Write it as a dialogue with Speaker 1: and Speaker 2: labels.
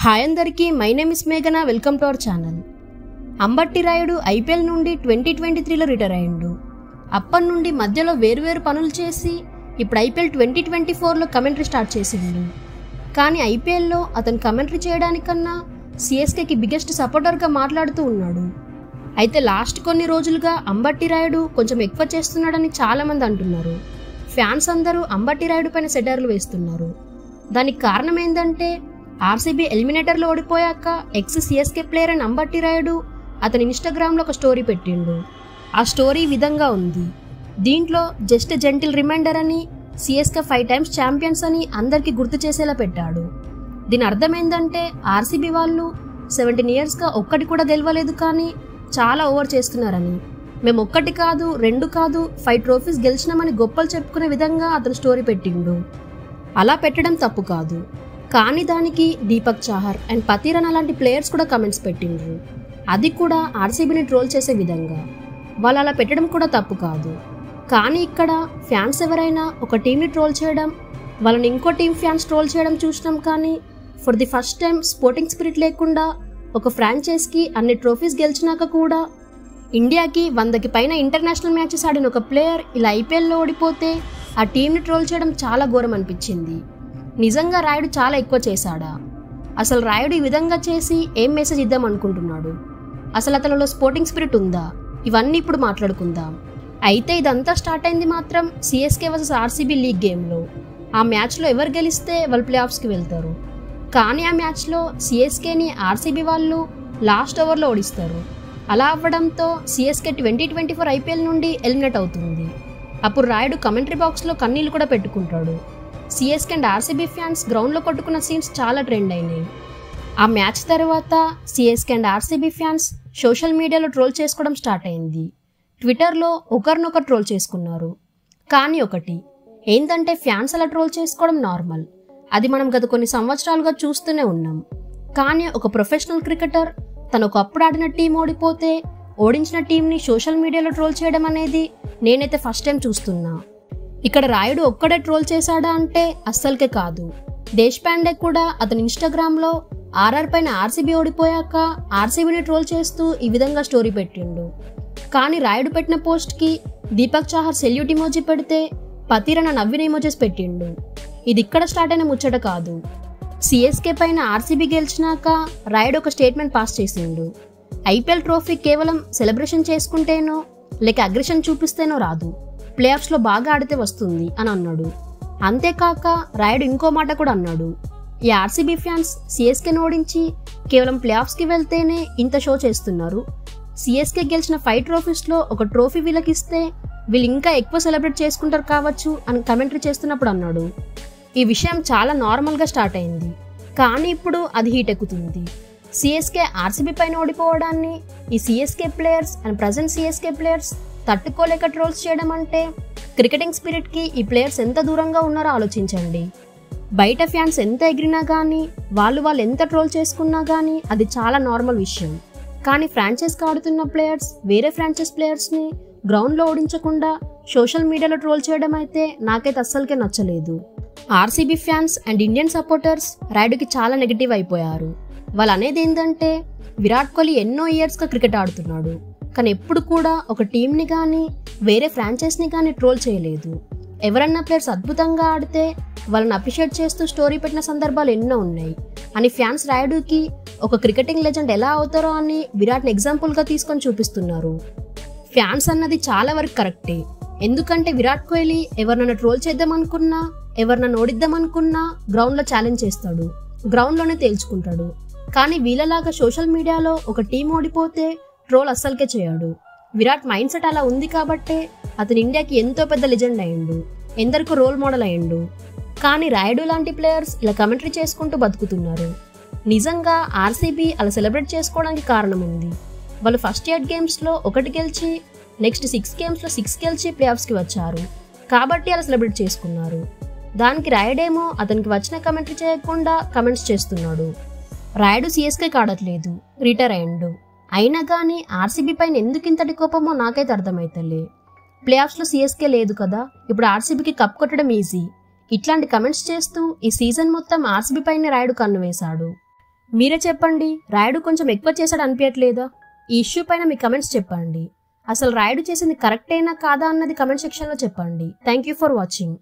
Speaker 1: Hi అందరికీ, my name is మేఘనా. Welcome to our channel. Ambatti Rayudu IPL నుండి 2023లో రిటైర్ అయ్యిండు. అప్పటి నుండి మధ్యలో వేరువేరు పనులు చేసి ఇప్పుడు ఐపీఎల్ 2024లో కమెంటరీ స్టార్ట్ చేసిండు. కానీ ఐపీఎల్లో అతను కమెంటరీ చేయడానికన్నా సిఎస్కేకి బిగ్గెస్ట్ సపోర్టర్గా మాట్లాడుతూ ఉన్నాడు. అయితే లాస్ట్ కొన్ని రోజులుగా అంబట్టి రాయుడు కొంచెం ఎక్కువ చేస్తున్నాడని చాలామంది అంటున్నారు. ఫ్యాన్స్ అందరూ అంబట్టి రాయుడు పైన సెటైర్లు వేస్తున్నారు. దానికి కారణం ఏంటంటే ఆర్సీబీ ఎలిమినేటర్లో ఓడిపోయాక ఎక్స్ సిఎస్కే ప్లేయర్ అయిన అంబట్టి రాయుడు అతని ఇన్స్టాగ్రామ్లో ఒక స్టోరీ పెట్టిండు. ఆ స్టోరీ ఈ విధంగా ఉంది. దీంట్లో జస్ట్ జెంటిల్ రిమైండర్ అని సిఎస్కే 5 times ఛాంపియన్స్ అని అందరికీ గుర్తు చేసేలా పెట్టాడు. దీని అర్థం ఏంటంటే ఆర్సీబీ వాళ్ళు 17 yearsగా ఒక్కటి కూడా గెలవలేదు, కానీ చాలా ఓవర్ చేస్తున్నారని. మేము ఒక్కటి కాదు, 2 కాదు, 5 trophies గెలిచినామని గొప్పలు చెప్పుకునే విధంగా అతను స్టోరీ పెట్టిండు. అలా పెట్టడం తప్పు కాదు, కానీ దానికి దీపక్ చాహర్ అండ్ పతిరన్ అలాంటి ప్లేయర్స్ కూడా కమెంట్స్ పెట్టిండ్రు. అది కూడా ఆర్సీబీని ట్రోల్ చేసే విధంగా. వాళ్ళు అలా పెట్టడం కూడా తప్పు కాదు. కానీ ఇక్కడ ఫ్యాన్స్ ఎవరైనా ఒక టీంని ట్రోల్ చేయడం, వాళ్ళని ఇంకో టీం ఫ్యాన్స్ ట్రోల్ చేయడం చూసినాం. కానీ for the first time sporting spirit లేకుండా ఒక ఫ్రాంచైజ్కి అన్ని ట్రోఫీస్ గెలిచినాక కూడా ఇండియాకి 100కి పైన ఇంటర్నేషనల్ మ్యాచెస్ ఆడిన ఒక ప్లేయర్ ఇలా ఐపీఎల్లో ఓడిపోతే ఆ టీంని ట్రోల్ చేయడం చాలా ఘోరం అనిపించింది. నిజంగా రాయుడు చాలా ఎక్కువ చేశాడా? అసలు రాయుడు ఈ విధంగా చేసి ఏం మెసేజ్ ఇద్దాం అనుకుంటున్నాడు? అసలు అతనిలో స్పోర్టింగ్ స్పిరిట్ ఉందా? ఇవన్నీ ఇప్పుడు మాట్లాడుకుందాం. అయితే ఇదంతా స్టార్ట్ అయింది మాత్రం సిఎస్కే వర్సెస్ ఆర్సీబీ లీగ్ గేమ్లో. ఆ మ్యాచ్లో ఎవరు గెలిస్తే వాళ్ళు ప్లే ఆఫ్స్కి వెళ్తారు. కానీ ఆ మ్యాచ్లో సిఎస్కేని ఆర్సీబీ వాళ్ళు లాస్ట్ ఓవర్లో ఓడిస్తారు. అలా అవ్వడంతో సిఎస్కే 2024 ఐపీఎల్ నుండి ఎలిమినేట్ అవుతుంది. అప్పుడు రాయుడు కమెంటరీ బాక్స్లో కన్నీళ్లు కూడా పెట్టుకుంటాడు. సిఎస్కే అండ్ ఆర్సీబీ ఫ్యాన్స్ గ్రౌండ్లో కొట్టుకున్న సీన్స్ చాలా ట్రెండ్ అయినాయి. ఆ మ్యాచ్ తర్వాత CSK and RCB fans social మీడియాలో ట్రోల్ చేసుకోవడం స్టార్ట్ అయింది. ట్విట్టర్లో ఒకరినొకరు ట్రోల్ చేసుకున్నారు. కానీ ఒకటి ఏంటంటే ఫ్యాన్స్ అలా ట్రోల్ చేసుకోవడం నార్మల్. అది మనం గత కొన్ని సంవత్సరాలుగా చూస్తూనే ఉన్నాం. కానీ ఒక ప్రొఫెషనల్ క్రికెటర్ తను ఒకప్పుడు ఆడిన టీం ఓడిపోతే ఓడించిన టీంని సోషల్ మీడియాలో ట్రోల్ చేయడం అనేది నేనైతే ఫస్ట్ టైం చూస్తున్నా. ఇక్కడ రాయుడు ఒక్కడే ట్రోల్ చేశాడా అంటే అస్సలకే కాదు. దేశపాండే కూడా అతని ఇన్స్టాగ్రామ్లో ఆర్ఆర్ పైన ఆర్సీబీ ఓడిపోయాక ఆర్సీబీని ట్రోల్ చేస్తూ ఈ విధంగా స్టోరీ పెట్టిండు. కానీ రాయుడు పెట్టిన పోస్ట్కి దీపక్ చాహర్ సెల్యూట్ ఇమోజీ పెడితే పతిరన్ నవ్విన ఇమోజెస్ పెట్టిండు. ఇది ఇక్కడ స్టార్ట్ అయిన ముచ్చట కాదు. సిఎస్కే పైన ఆర్సీబీ గెలిచినాక రాయుడు ఒక స్టేట్మెంట్ పాస్ చేసిండు. ఐపీఎల్ ట్రోఫీ కేవలం సెలబ్రేషన్ చేసుకుంటేనో లేక అగ్రెషన్ చూపిస్తేనో రాదు, ప్లే ఆఫ్స్లో బాగా ఆడితే వస్తుంది అని అన్నాడు. అంతేకాక రాయుడు ఇంకో మాట కూడా అన్నాడు. ఈ ఆర్సీబీ ఫ్యాన్స్ సిఎస్కేని ఓడించి కేవలం ప్లే ఆఫ్స్కి వెళ్తేనే ఇంత షో చేస్తున్నారు. సిఎస్కే గెలిచిన 5 trophiesలో ఒక ట్రోఫీ వీళ్ళకి ఇస్తే వీళ్ళు ఇంకా ఎక్కువ సెలబ్రేట్ చేసుకుంటారు కావచ్చు అని కమెంటరీ చేస్తున్నప్పుడు అన్నాడు. ఈ విషయం చాలా నార్మల్గా స్టార్ట్ అయింది, కానీ ఇప్పుడు అది హీట్ ఎక్కుతుంది. సిఎస్కే ఆర్సీబీ పైన ఓడిపోవడాన్ని ఈ CSK players and present CSK players తట్టుకోలేక ట్రోల్స్ చేయడం అంటే క్రికెటింగ్ స్పిరిట్కి ఈ ప్లేయర్స్ ఎంత దూరంగా ఉన్నారో ఆలోచించండి. బయట ఫ్యాన్స్ ఎంత ఎగిరినా కానీ వాళ్ళు ఎంత ట్రోల్ చేసుకున్నా కానీ అది చాలా నార్మల్ విషయం. కానీ ఫ్రాంచైజ్కి ఆడుతున్న ప్లేయర్స్ వేరే ఫ్రాంచైజ్ ప్లేయర్స్ని గ్రౌండ్లో ఓడించకుండా సోషల్ మీడియాలో ట్రోల్ చేయడం అయితే నాకైతే అస్సలకే నచ్చలేదు. RCB fans and Indian supporters రాయుడుకి చాలా నెగిటివ్ అయిపోయారు. వాళ్ళు అనేది ఏంటంటే విరాట్ కోహ్లీ ఎన్నో ఇయర్స్గా క్రికెట్ ఆడుతున్నాడు, కానీ ఎప్పుడు కూడా ఒక టీంని కానీ వేరే ఫ్రాంచైజ్ని కానీ ట్రోల్ చేయలేదు. ఎవరన్నా ప్లేయర్స్ అద్భుతంగా ఆడితే వాళ్ళని అప్రిషియేట్ చేస్తూ స్టోరీ పెట్టిన సందర్భాలు ఎన్నో ఉన్నాయి అని ఫ్యాన్స్ రాయుడుకి ఒక క్రికెటింగ్ లెజెండ్ ఎలా అవుతారో అని విరాట్ని ఎగ్జాంపుల్గా తీసుకొని చూపిస్తున్నారు. ఫ్యాన్స్ అన్నది చాలా వరకు కరెక్టే. ఎందుకంటే విరాట్ కోహ్లీ ఎవరినైనా ట్రోల్ చేద్దామనుకున్నా, ఎవరినైనా ఓడిద్దామనుకున్నా గ్రౌండ్లో ఛాలెంజ్ చేస్తాడు, గ్రౌండ్లోనే తేల్చుకుంటాడు. కానీ వీళ్ళలాగా సోషల్ మీడియాలో ఒక టీం ఓడిపోతే ట్రోల్ అస్సలకే చేయడు. విరాట్ మైండ్ సెట్ అలా ఉంది కాబట్టే అతను ఇండియాకి ఎంతో పెద్ద లెజెండ్ అయ్యిండు, ఎందరికో రోల్ మోడల్ అయ్యిండు. కానీ రాయుడు లాంటి ప్లేయర్స్ ఇలా కమెంటరీ చేసుకుంటూ బతుకుతున్నారు. నిజంగా ఆర్సీబీ అలా సెలబ్రేట్ చేసుకోవడానికి కారణం ఉంది. వాళ్ళు ఫస్ట్ 8 గేమ్స్లో 1 గెలిచి నెక్స్ట్ 6 గేమ్స్లో 6 గెలిచి ప్లే ఆఫ్స్కి వచ్చారు కాబట్టి అలా సెలబ్రేట్ చేసుకున్నారు. దానికి రాయుడేమో అతనికి వచ్చిన కమెంటరీ చేయకుండా కమెంట్స్ చేస్తున్నాడు. రాయుడు సిఎస్కేకి ఆడట్లేదు, రిటైర్ అయ్యిండు. అయినా కానీ ఆర్సీబీ పైన ఎందుకు ఇంతటి కోపమో నాకైతే అర్థమవుతలే. ప్లే ఆఫ్స్లో సిఎస్కే లేదు కదా, ఇప్పుడు ఆర్సీబీకి కప్ కొట్టడం ఈజీ. ఇట్లాంటి కమెంట్స్ చేస్తూ ఈ సీజన్ మొత్తం ఆర్సీబీ పైన రాయుడు కన్ను వేశాడు. మీరే చెప్పండి, రాయుడు కొంచెం ఎక్కువ చేశాడు అనిపించట్లేదా? ఈ ఇష్యూ పైన మీ కమెంట్స్ చెప్పండి. అసలు రాయుడు చేసింది కరెక్టేనా కాదా అన్నది కమెంట్ సెక్షన్లో చెప్పండి. Thank you for watching.